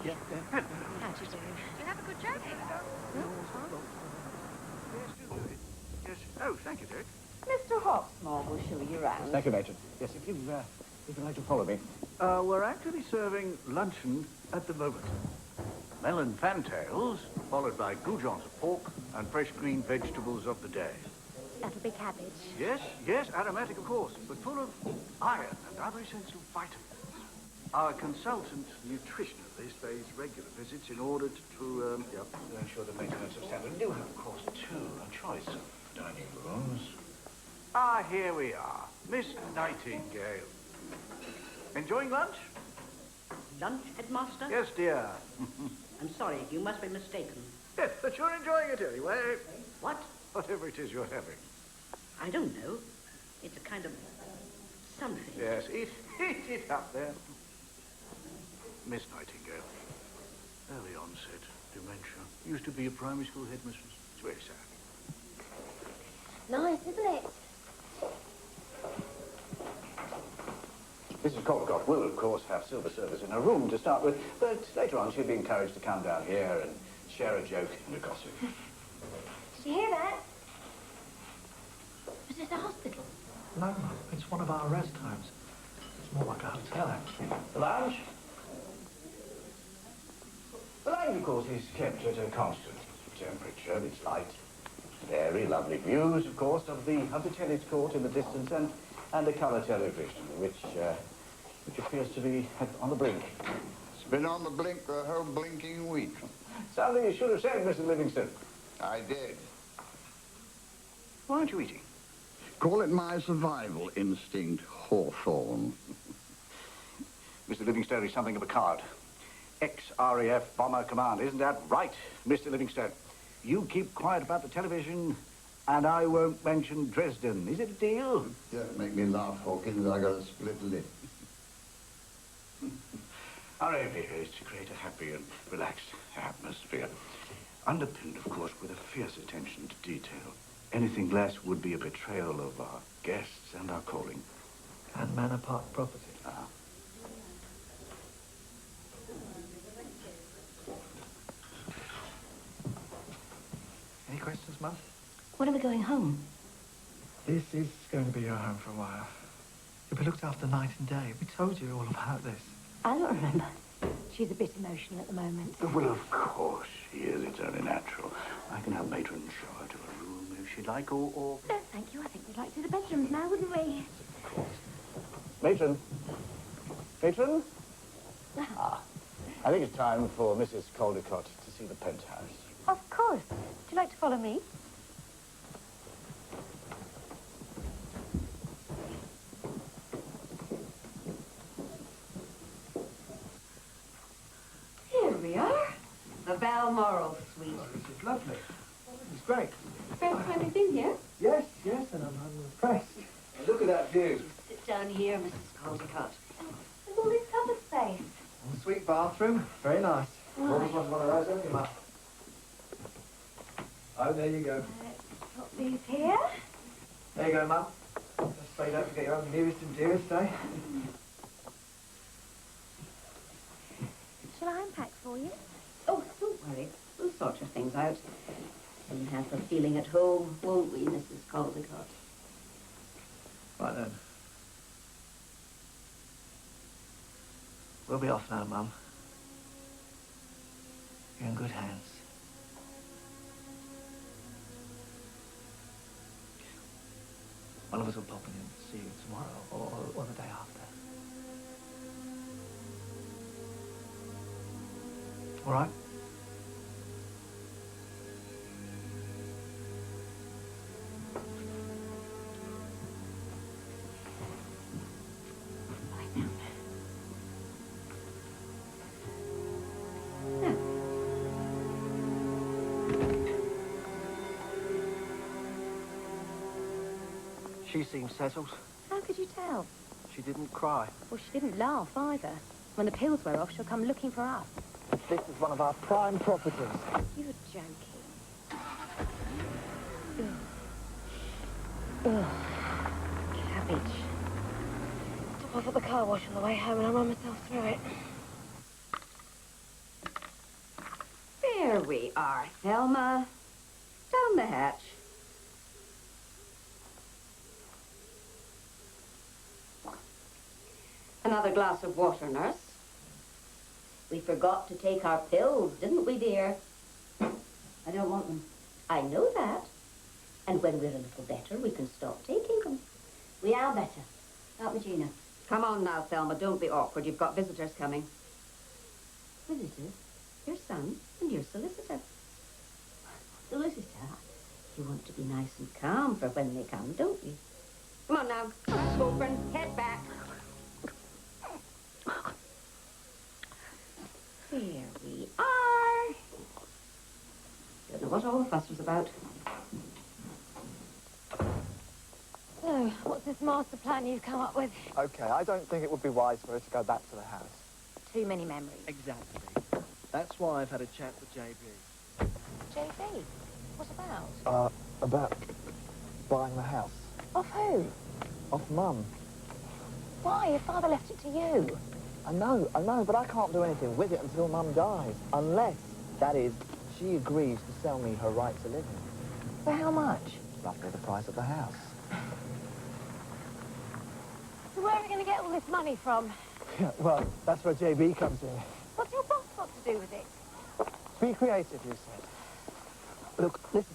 Yeah. How'd you do? Did you have a good journey? Yes. Oh, thank you, Dick. Mr. Hawksmore will show you around. Thank you, Matron. Yes, if you'd like to follow me. We're actually serving luncheon at the moment. Melon fantails, followed by goujons of pork and fresh green vegetables of the day. That'll be cabbage. Yes, aromatic of course, but full of iron and other essential vitamins. Our consultant nutritionist pays regular visits in order to ensure the maintenance of standard. We do have, of course, a choice of dining rooms. Ah, here we are. Miss Nightingale. Enjoying lunch? Lunch, headmaster? Yes, dear. I'm sorry, you must be mistaken. Yes, but you're enjoying it anyway. What? Whatever it is you're having. I don't know. It's a kind of something. Yes, eat it up there. Miss Nightingale. Early onset dementia. Used to be a primary school headmistress. It's very sad. Nice, isn't it? Mrs. Caldicott will, of course, have silver service in her room to start with, but later on she'll be encouraged to come down here and share a joke and a gossip. Did you hear that? Was this a hospital? No, Mum. It's one of our rest homes. It's more like a hotel, actually. The lounge? The lounge, of course, is kept at a constant temperature. It's light. Very lovely views, of course, of the tennis court in the distance and the colour television, which appears to be on the blink. It's been on the blink the whole blinking week. Something you should have said, Mr. Livingston. I did. Why aren't you eating? Call it my survival instinct, Hawthorne. Mr. Livingstone is something of a card. Ex-RAF Bomber Command. Isn't that right, Mr. Livingstone? You keep quiet about the television, and I won't mention Dresden. Is it a deal? Don't make me laugh, Hawkins. I got a split lip. Our aim here is to create a happy and relaxed atmosphere, underpinned, of course, with a fierce attention to detail. Anything less would be a betrayal of our guests and our calling. And Manor Park property. Ah. Any questions, Mum? When are we going home? This is going to be your home for a while. You'll be looked after night and day. We told you all about this. I don't remember. She's a bit emotional at the moment. Well, of course she is. It's only natural. I can have Matron show her to her room if she'd like, or... No, thank you. I think we'd like to see the bedrooms now, wouldn't we? Of course. Matron? Matron? Ah, I think it's time for Mrs. Caldicott to see the penthouse. Of course. Would you like to follow me? Here we are. The Balmoral suite. Oh, this is lovely. This is great. First time you've been here? Yes, and I'm impressed. Look at that view. Sit down here, Mrs. Caldicott. There's all this covered space. Sweet bathroom. Very nice. Always wanted one of those, haven't you, Mum? Oh, there you go. Put these here. There you go, Mum. Just so you don't forget your own nearest and dearest, eh? Shall I unpack for you? Oh, don't worry. We'll sort your things out. We'll have the feeling at home, won't we, Mrs. Caldicott? Right then. We'll be off now, Mum. You're in good hands. One of us will pop in and see you tomorrow or the day after. All right? She seems settled. How could you tell? She didn't cry. Well, she didn't laugh either. When the pills wear off, she'll come looking for us. This is one of our prime properties. You're joking. Ugh. Cabbage. Stop off at the car wash on the way home and I'll run myself through it. we are. Thelma, down the hatch. Another glass of water, nurse. We forgot to take our pills, didn't we, dear? I don't want them. I know that. And when we're a little better, we can stop taking them. We are better. Aren't we, Gina? Come on now, Thelma, don't be awkward. You've got visitors coming. Visitors? Your son and your solicitor. Solicitor? You want to be nice and calm for when they come, don't you? Come on now. Open. Head back. Here we are. Don't know what all the fuss was about. So, what's this master plan you've come up with? Okay, I don't think it would be wise for us to go back to the house. Too many memories. Exactly. That's why I've had a chat with JB. JB? What about? About buying the house. Of who? Off Mum. Why? Your father left it to you. I know, but I can't do anything with it until Mum dies. Unless, that is, she agrees to sell me her right to live in it. For how much? Roughly the price of the house. So where are we going to get all this money from? Yeah, well, that's where JB comes in. What's your boss got to do with it? Be creative, you said. Look, listen.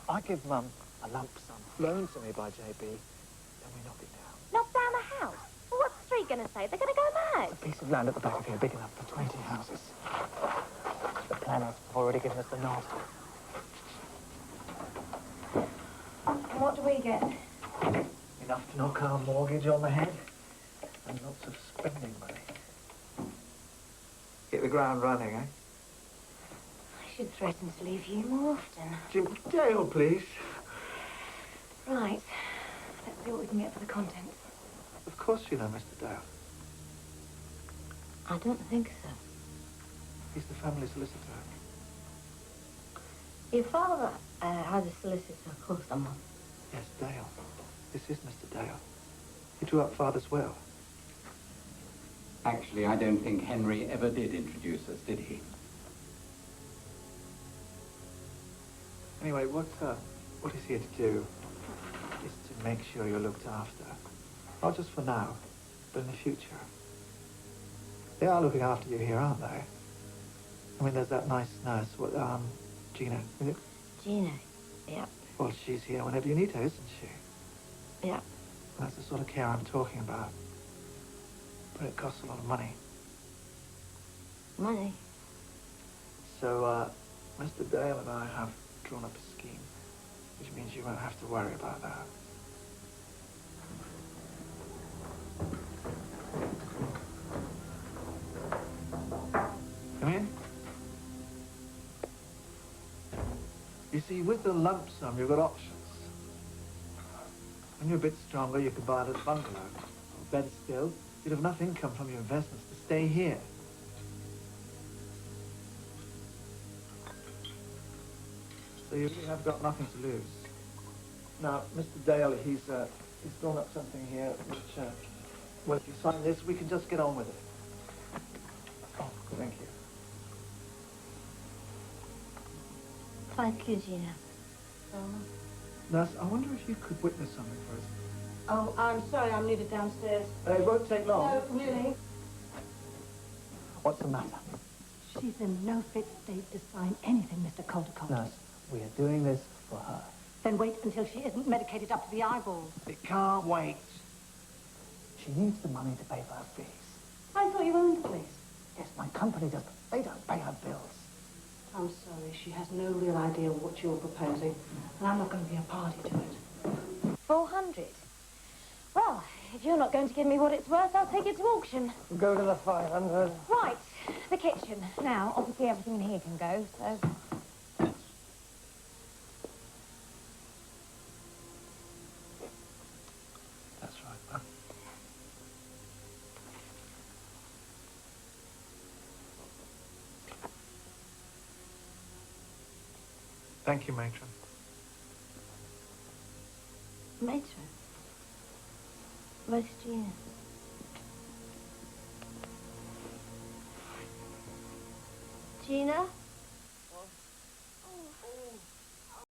I give Mum a lump sum loaned to me by JB, then we knock it down. Knock down the house? Well, what's the street going to say? They're going to go mad. A piece of land at the back of here, big enough for 20 houses. The planners have already given us the nod. And what do we get? Enough to knock our mortgage on the head, and lots of spending money. Get the ground running, eh? I should threaten to leave you more often. Jim Dale, please. Right. Let's see what we can get for the contents. Of course you know Mr. Dale. I don't think so. He's the family solicitor. Your father had a solicitor, of course, someone. Yes, Dale. This is Mr. Dale. He drew up Father's will. Actually, I don't think Henry ever did introduce us, did he? Anyway, what he's here to do is to make sure you're looked after. Not just for now, but in the future. They are looking after you here, aren't they? I mean, there's that nice nurse, Gina, is it? Gina, yeah. Well, she's here whenever you need her, isn't she? Yeah. That's the sort of care I'm talking about. But it costs a lot of money. Money? So, Mr. Dale and I have drawn up a scheme, which means you won't have to worry about that. Come in. You see, with the lump sum, you've got options. When you're a bit stronger, you could buy a little bungalow. Or better still, you'd have enough income from your investments to stay here. So you really have got nothing to lose. Now, Mr. Dale, he's drawn up something here which, well, if you sign this, we can just get on with it. Oh, thank you. Thank you, Gina. Nurse, I wonder if you could witness something for us. Oh, I'm sorry, I'm needed downstairs. It won't take long. No, really? What's the matter? She's in no fit state to sign anything, Mr. Caldicott. Nurse, we are doing this for her. Then wait until she isn't medicated up to the eyeballs. It can't wait. She needs the money to pay for her fees. I thought you owned the place. Yes, my company does, but they don't pay her bills. I'm sorry, she has no real idea of what you're proposing, and I'm not going to be a party to it. 400. Well, if you're not going to give me what it's worth, I'll take it to auction. Go to the 500. Right, the kitchen. Now, obviously everything in here can go, so... That's right, Mum. Thank you, Matron. Matron? Where's Gina? Gina?